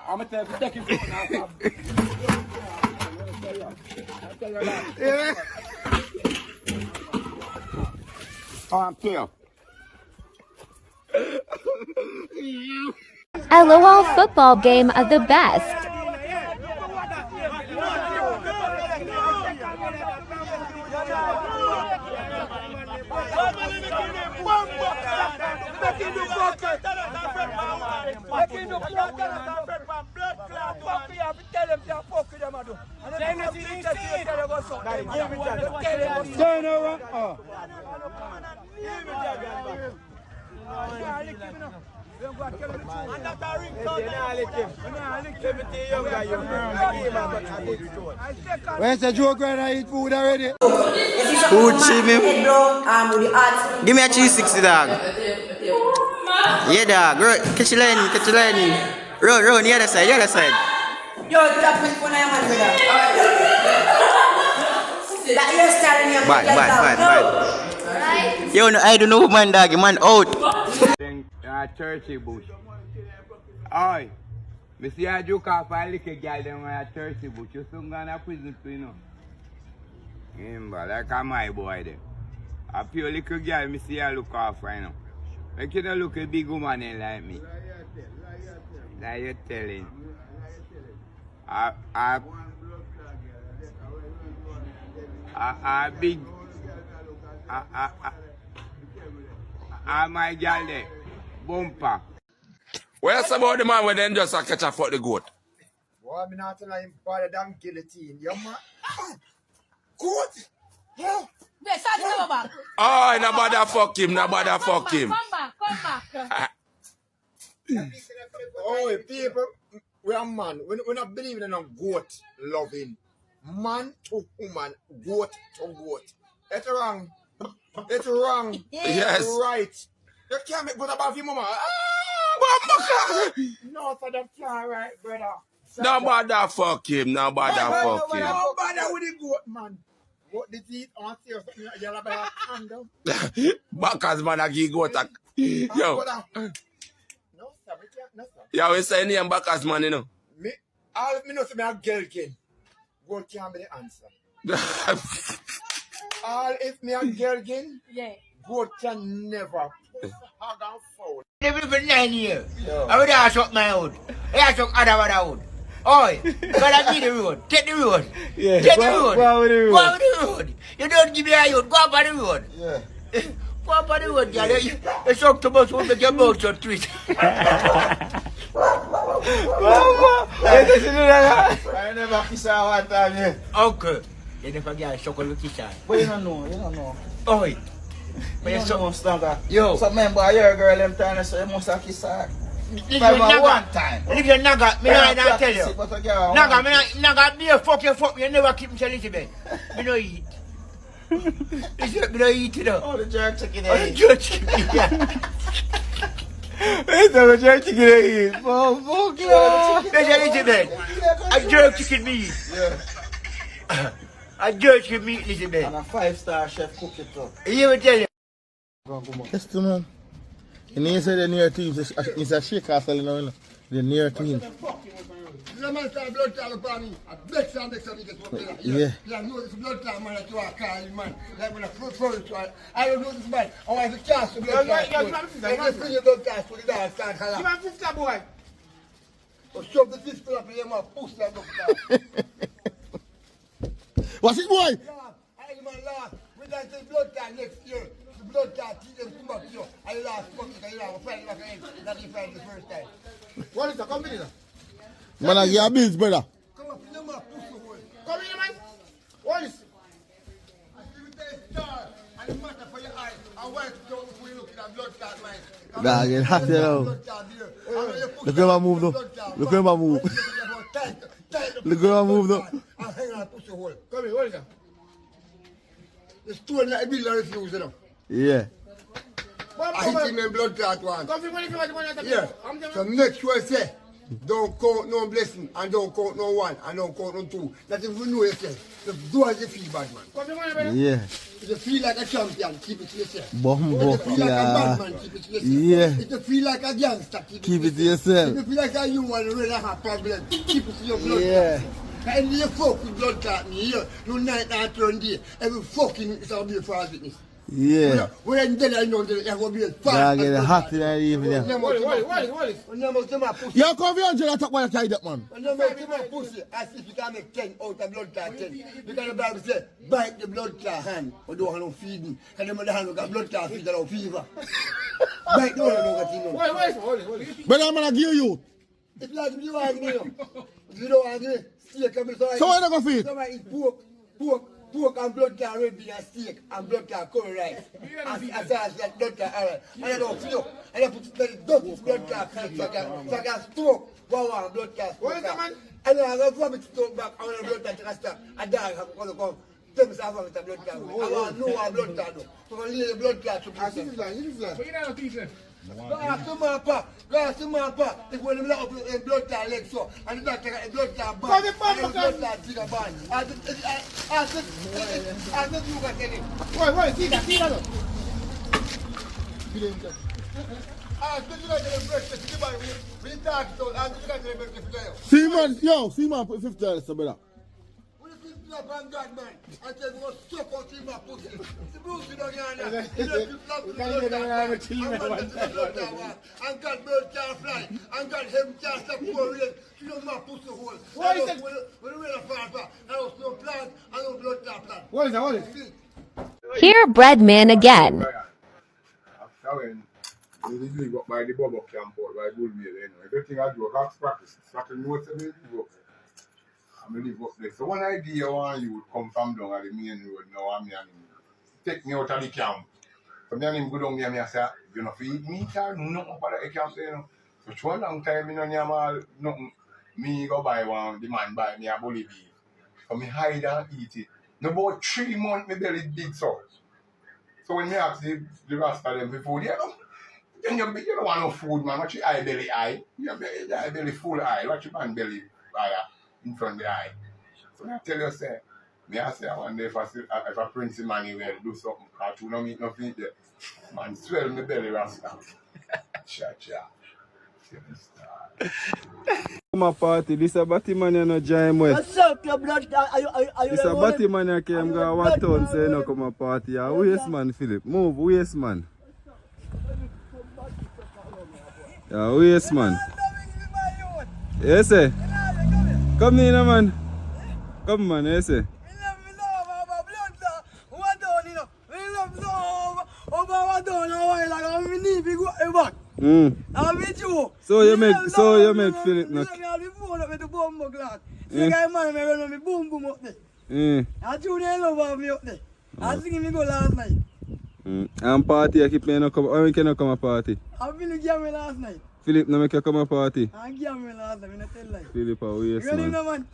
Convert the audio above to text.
I'm going to take it now. Yeah. I'm clear. LOL football game of the best. Where's the joke when I eat food already? Food cheap, me. Give me a cheese 60, dog. Yeah, dog. Catch your line, catch your line. Roll, the other side, the other side. Yo, tap me for my man, brother. That you're starting your Bad. Yo, no, I don't know, man, dog. Man, out. Churchy bush. Oi, me see a joke off a little girl them on a churchy bush. You soon gonna prison for you know. Remember, like a my boy there. A pure little girl, me see her look off right now. Like you don't look a big woman in like me. Like you're telling. Big. My girl there. Bumper. Where's about the man when them just catch a fuck the goat? Boy, I'm not telling him for the damn guillotine. Yo, man. Goat? Yeah. Yes, I come back. Oh, nobody fuck him, nobody fuck him. Come back. Oh, people, we are man. We're not believing in a goat loving. Man to woman, goat to goat. It's wrong. It's wrong. Yes. It's right. You can't make good about your mama. No, so that's not right, brother. Nobody fuck him, nobody fuck him. Nobody with the goat, man. What the teeth on serious? You're about to hand down. Backers man a give goat a... Yo. No, sir, we can't. No, sir. Yeah, we say name backers man, you know. Me, all of me know say me a girl king. Goat can't be the answer. All if me a girl king, Yeah. goat can never push hog and foul. Never been 9 years. I would ask up my hood. I ask up other hood. Oi, gotta be the road. Take the road. Yeah, Take the road. go with the road. Go with the road. You don't give me a road. Go up on the road. Yeah. Go up on the road, girl. It's up to us. We'll make your mouth so twist. I never kiss her one time, yeah. Uncle. You never get a chocolate with kiss her. But you don't know. Oi. But you don't know, Stunga. Yo. So remember, you're a girl, them time, so you must have kissed her. Leave your naga. Leave your naga. Me not tell you. Naga, me a fuck me. You never keep me to Elizabeth. Me no eat. Listen, me no eat, you know. Oh, the jerk chicken Oh, the jerk chicken, yeah. It's a jerk chicken they eat. Oh, fuck you. Listen, Elizabeth. A jerk chicken meat. Yeah. A jerk chicken meat, Elizabeth. And a 5-star chef cook it up. You will tell you. Yes, man. And he said the near team, it's a shake castle, you know, the near team. The man said blood clot upon me. I bet some next time he gets one. Yeah. Yeah, know this blood clot man that you are calling, man. Like when I first try, I don't know this man. I want to cast the blood clot. I just bring your blood clot to the dog, start hollering. You want 50, boy? So shove the 50 up in your mouth, push that blood clot. What's it, boy? I man last. We done take blood clot next year. The blood clot, teach them come back to you. I last fuck it, I last fight back again. That you fight the first time. What is that? Come in. Man, I get a bills, brother. Come up in the mouth, push the hole. Come in, man. What is it? I see you take a star and it matter for your eyes. I want to go before you look at that blood clot, man. Nah, get happy now. Look at my move, though. Look at my move. Look at my move, though. I'll hang on, push the hole. Come here, what is that? The stone that I build and refuse, you know. Yeah. I hit him in blood clot one. Yeah. So make sure I say, Don't count no blessing, and don't count no one, and don't count no two. That if you know yourself, just do as you feel, bad man. Yeah. If you feel like a champion, keep it to yourself. Bumbo, If you feel like a bad man, keep it to yourself. Yeah. If you feel like a gangster, Keep it to yourself. If you feel like a human really have a problem, keep it to your blood. Yeah. And you fuck with blood clot me here, no night and turn day. Every fucking is going to be a false witness. Yeah. When I'm dead, I know that there's going to be a false Dog, get hot in the evening. Yo, come here, Angela, talk about the tie up, man. When you make my pussy, as if you can make 10 out of blood clot 10. Because the Bible says, bite the blood clot hand, or don't have no feeding. And the hand got blood clot feed or fever. Bite the one who got But I'm going to give you. If you like to be angry, if you don't agree, steak and blood clot. So why not go feed? Somebody eat pork and blood clot red bean and steak and blood clot curry rice. As like blood clot alright. And I don't feel, and I put very dirty blood clot so I can stroke one blood clot. What is that, man? And I go from it to talk back, I want blood clot to start. A dog have to come. Tell me something with the blood clot. I want to know what blood clot do. So I leave the blood clot to people. So you don't teach them? Go ask my papa. If when you look up blood clot leg so, and the doctor got a blood clot band, and the blood clot bigger band. I said you got any. Why, see that, See man, put $50, so brother. Man, I said, we must suck out in my pussy. The Bruce down here. And God bird can't fly. And God him can't stop pouring. You know my pussy hole. What is it? When the rain fall, there was no plant and no blood plant. What is that? Here, Breadman again. You leave up by the bubble camp or by Bullbeard, everything I do, I can't practice. Starting notes and I live up there. So one idea one you would come from down at the main road now and take me out of the camp. So me and him go down there and I say, you know, feed me, nothing about the camp there, you know. So for a long time, you know, nothing. Me go buy one, the man buy me a bully beef. So me hide and eat it. No about 3 months, my belly big so. So when me ask the rasta them for food, you don't want no food, man. Watch your eye belly eye. Your eye belly full eye. Watch your man belly eye in front of the eye. So I tell you, say, me I say one day if a prince money will do something, because you don't meet nothing there. Man, swell my belly rasta. Cha. Come a party, this a batty man you no join with. What's up, your blood? Are you This a batty man you came go 1 ton say no come a party. Yeah, waste man, Philip. Move, waste man. Yeah, waste man. Yes, sir. Come in, man. Come man, yes, sir. So you make Philip knock. And party I keep me no come. Or we cannot come a party. I've been to Jamaica last night. Philip no make you come a party. I Jamaica last night, I tell you. Philip a waste man.